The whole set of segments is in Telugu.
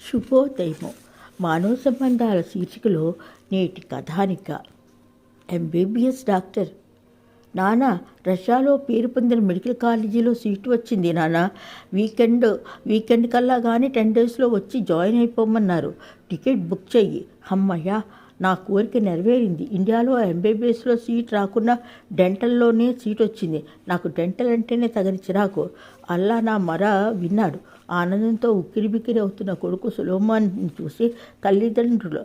శుభోదయము. మానవ సంబంధాల శీర్షికలో నేటి కథానిక. MBBS doctor. నాన్న, రష్యాలో పేరు పొందిన మెడికల్ కాలేజీలో సీటు వచ్చింది నాన్న. వీకెండ్ కల్లా కానీ 10 డేస్లో వచ్చి జాయిన్ అయిపోమన్నారు. టికెట్ బుక్ చెయ్యి. అమ్మయ్య, నా కోరిక నెరవేరింది. ఇండియాలో ఎంబీబీఎస్లో సీట్ రాకుండా డెంటల్లోనే సీట్ వచ్చింది. నాకు డెంటల్ అంటేనే తగని చిరాకు. అల్లా నా మర విన్నాడు. ఆనందంతో ఉక్కిరిబిక్కిరి అవుతున్న కొడుకు సులోమాన్ని చూసి తల్లిదండ్రులు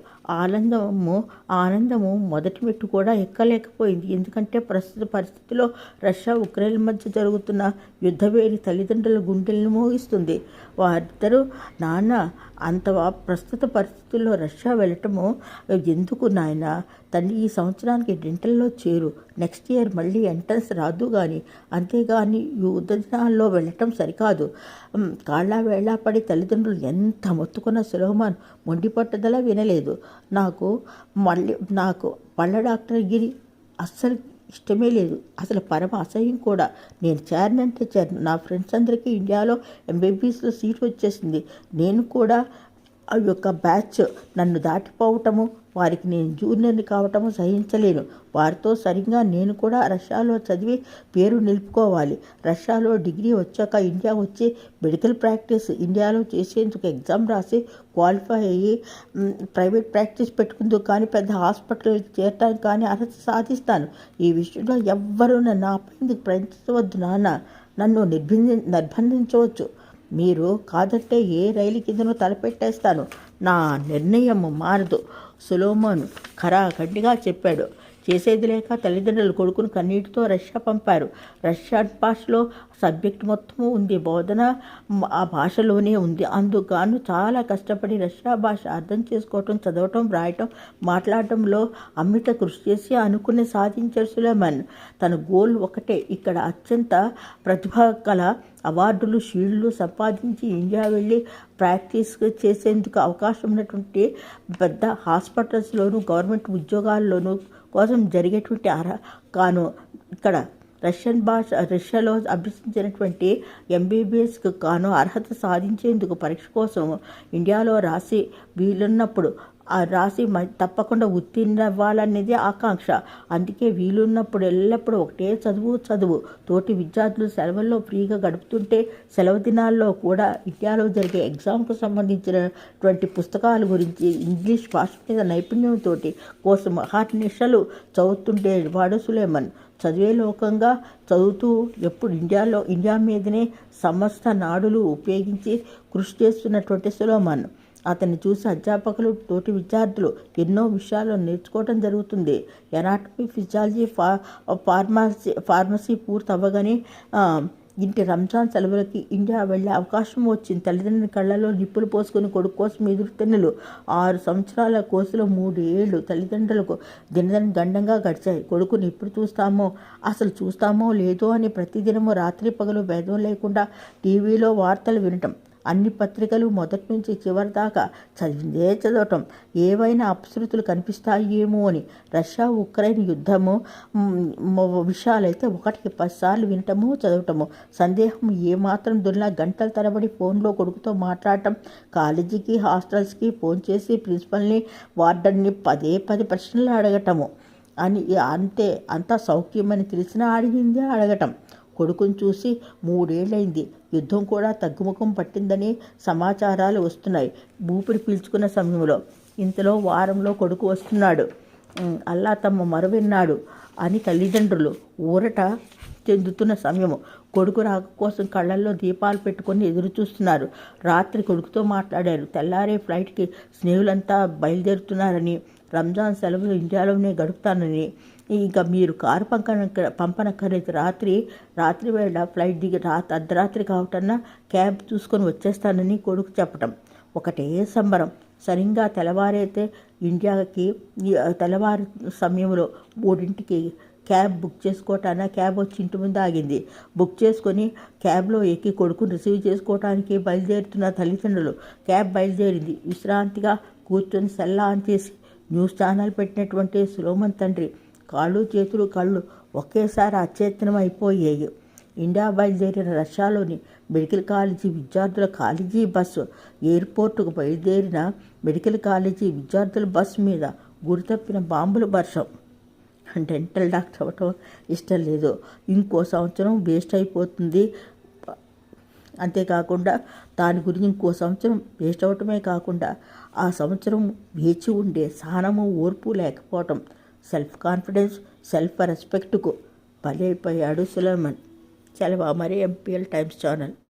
ఆనందము మొదటి మెట్టు కూడా ఎక్కలేకపోయింది. ఎందుకంటే ప్రస్తుత పరిస్థితిలో రష్యా ఉక్రెయిన్ మధ్య జరుగుతున్న యుద్ధవేడి తల్లిదండ్రుల గుండెలను మోగిస్తుంది. వారిద్దరూ నాన్న, ప్రస్తుత పరిస్థితుల్లో రష్యా వెళ్ళటము ఎందుకు నాయన? తండ్రి, ఈ సంవత్సరానికి డెంటల్లో చేరు. నెక్స్ట్ ఇయర్ మళ్ళీ ఎంట్రన్స్ రాదు కానీ. అంతేగాని యుద్ధ దినాల్లో వెళ్ళటం సరికాదు. కాళ్ళ వేళ పడి తల్లిదండ్రులు ఎంత మొత్తుకున్న సులోమాన్ మొండి పట్టుదల వినలేదు. నాకు పళ్ళ డాక్టర్ గిరి అస్సలు ఇష్టమే లేదు. అసలు పరమ అసహ్యం కూడా. నేను చేరనంటే చేరను. నా ఫ్రెండ్స్ అందరికీ ఇండియాలో ఎంబీబీఎస్లో సీట్ వచ్చేసింది. నేను కూడా ఆ యొక్క బ్యాచ్ నన్ను దాటిపోవటము, వారికి నేను జూనియర్ని కావటము సహించలేను. వారితో సరిగ్గా నేను కూడా రష్యాలో చదివి పేరు నిలుపుకోవాలి. రష్యాలో డిగ్రీ వచ్చాక ఇండియా వచ్చి మెడికల్ ప్రాక్టీస్ ఇండియాలో చేసేందుకు ఎగ్జామ్ రాసి క్వాలిఫై అయ్యి ప్రైవేట్ ప్రాక్టీస్ పెట్టుకుందుకు కానీ, పెద్ద హాస్పిటల్కి చేరటానికి కానీ అర్హత సాధిస్తాను. ఈ విషయంలో ఎవ్వరూ నన్ను ఆపేందుకు ప్రయత్నించవద్దు నాన్న. నన్ను నిర్బంధించవచ్చు. మీరు కాదంటే ఏ రైలు కిందనో తలపెట్టేస్తాను. నా నిర్ణయం మారదు, సులోమాను ఖరాఖండిగా చెప్పాడు. చేసేది లేక తల్లిదండ్రులు కొడుకును కన్నీటితో రష్యా పంపారు. రష్యన్ భాషలో సబ్జెక్ట్ మొత్తము ఉంది. బోధన ఆ భాషలోనే ఉంది. అందుకు చాలా కష్టపడి రష్యా భాష అర్థం చేసుకోవటం, చదవటం, రాయటం, మాట్లాడటంలో అమిత కృషి చేసి అనుకుని సాధించారు సులేమాన్. తన గోల్ ఒకటే. ఇక్కడ అత్యంత ప్రతిభ కల అవార్డులు, షీల్డ్లు సంపాదించి ఇండియా వెళ్ళి ప్రాక్టీస్ చేసేందుకు అవకాశం ఉన్నటువంటి పెద్ద హాస్పిటల్స్లోనూ గవర్నమెంట్ ఉద్యోగాల్లోనూ కోసం జరిగేటువంటి ఇక్కడ రష్యాలో అభ్యసించినటువంటి ఎంబీబీఎస్కు కాను అర్హత సాధించేందుకు పరీక్ష కోసం ఇండియాలో రాసి వీలున్నప్పుడు తప్పకుండా ఉత్తీర్ణవ్వాలనేది ఆకాంక్ష. అందుకే వీలున్నప్పుడు ఎల్లప్పుడూ ఒకటే చదువు. తోటి విద్యార్థులు సెలవుల్లో ఫ్రీగా గడుపుతుంటే సెలవు దినాల్లో కూడా ఇండియాలో జరిగే ఎగ్జామ్కు సంబంధించినటువంటి పుస్తకాల గురించి ఇంగ్లీష్ భాష మీద నైపుణ్యంతో కోసం అహర్నిశలు చదువుతుంటే వాడు సులేమాన్. చదివే లోకంగా చదువుతూ ఎప్పుడు ఇండియా మీదనే సమస్త నాడులు ఉపయోగించి కృషి చేస్తున్నటువంటి సులేమాన్. అతన్ని చూసి అధ్యాపకులు, తోటి విద్యార్థులు ఎన్నో విషయాలు నేర్చుకోవడం జరుగుతుంది. ఎనాటమీ, ఫిజియాలజీ, ఫార్మసీ పూర్తి అవ్వగానే ఇంటి రంజాన్ సెలవులకి ఇండియా వెళ్ళే అవకాశం వచ్చింది. తల్లిదండ్రుల కళ్ళలో నిప్పులు పోసుకుని కొడుకు కోసం ఎదురుతెన్నులు. 6 సంవత్సరాల కోర్సులో 3 ఏళ్ళు తల్లిదండ్రులకు గండంగా గడిచాయి. కొడుకుని ఎప్పుడు చూస్తామో లేదో అని ప్రతిదినము రాత్రి పగలు భేదం లేకుండా టీవీలో వార్తలు వినటం, అన్ని పత్రికలు మొదటి నుంచి చివరి దాకా చదవటం, ఏవైనా అపశృతులు కనిపిస్తాయేమో అని. రష్యా ఉక్రెయిన్ యుద్ధము విషయాలైతే 1కి 10 సార్లు వినటము, చదవటము. సందేహం ఏమాత్రం దొరికినా గంటల తరబడి ఫోన్లో కొడుకుతో మాట్లాడటం, కాలేజీకి, హాస్టల్స్కి ఫోన్ చేసి ప్రిన్సిపల్ని, వార్డన్ని పదే ప్రశ్నలు అడగటము. అంతా సౌఖ్యమని తెలిసినా అడగటం. కొడుకుని చూసి 3 ఏళ్ళైంది. యుద్ధం కూడా తగ్గుముఖం పట్టిందని సమాచారాలు వస్తున్నాయి. ఊపిరి పీల్చుకున్న సమయంలో ఇంతలో వారంలో కొడుకు వస్తున్నాడు. అల్లా తమ మరువిన్నాడు అని తల్లిదండ్రులు ఊరట చెందుతున్న సమయము. కొడుకు రాక కోసం కళ్ళల్లో దీపాలు పెట్టుకొని ఎదురు చూస్తున్నారు. రాత్రి కొడుకుతో మాట్లాడారు. తెల్లారే ఫ్లైట్కి స్నేహితులంతా బయలుదేరుతున్నారని, రంజాన్ సెలవులు ఇండియాలోనే గడుపుతానని, ఇక మీరు కారు పంపనక్కర్లేదు. రాత్రి వేళ ఫ్లైట్ దిగి అర్ధరాత్రి కావటన్నా క్యాబ్ చూసుకొని వచ్చేస్తానని కొడుకు చెప్పటం. ఒకటే సంబరం. సరిగ్గా తెల్లవారైతే ఇండియాకి తెల్లవారు సమయంలో 3ంటికి క్యాబ్ బుక్ చేసుకోవటాన క్యాబ్ వచ్చి ఇంటి ముందు ఆగింది. బుక్ చేసుకొని క్యాబ్లో ఎక్కి కొడుకుని రిసీవ్ చేసుకోవటానికి బయలుదేరుతున్న తల్లిదండ్రులు. క్యాబ్ బయలుదేరింది. విశ్రాంతిగా కూర్చొని సెల్ ఆన్ చేసి న్యూస్ ఛానల్ పెట్టినటువంటి సులోమాన్ తండ్రి కాళ్ళు, చేతులు, కళ్ళు ఒకేసారి అచేతనం అయిపోయాయి. ఇండియా బయలుదేరిన రష్యాలోని మెడికల్ కాలేజీ విద్యార్థుల కాలేజీ బస్సు ఎయిర్పోర్టుకు బయలుదేరిన మెడికల్ కాలేజీ విద్యార్థుల బస్సు మీద గురితప్పిన బాంబుల వర్షం. డెంటల్ డాక్టర్ అవ్వటం ఇష్టం లేదు, ఇంకో సంవత్సరం వేస్ట్ అయిపోతుంది, అంతేకాకుండా దాని గురించి ఇంకో సంవత్సరం వేస్ట్ అవ్వటమే కాకుండా ఆ సంవత్సరం వేచి ఉండే సహనము ఓర్పు లేకపోవటం, సెల్ఫ్ కాన్ఫిడెన్స్ సెల్ఫ్ రెస్పెక్ట్కు బలైపోయాడు సులైమాన్. సెలవు. మరి ఎంపీఎల్ టైమ్స్ ఛానల్.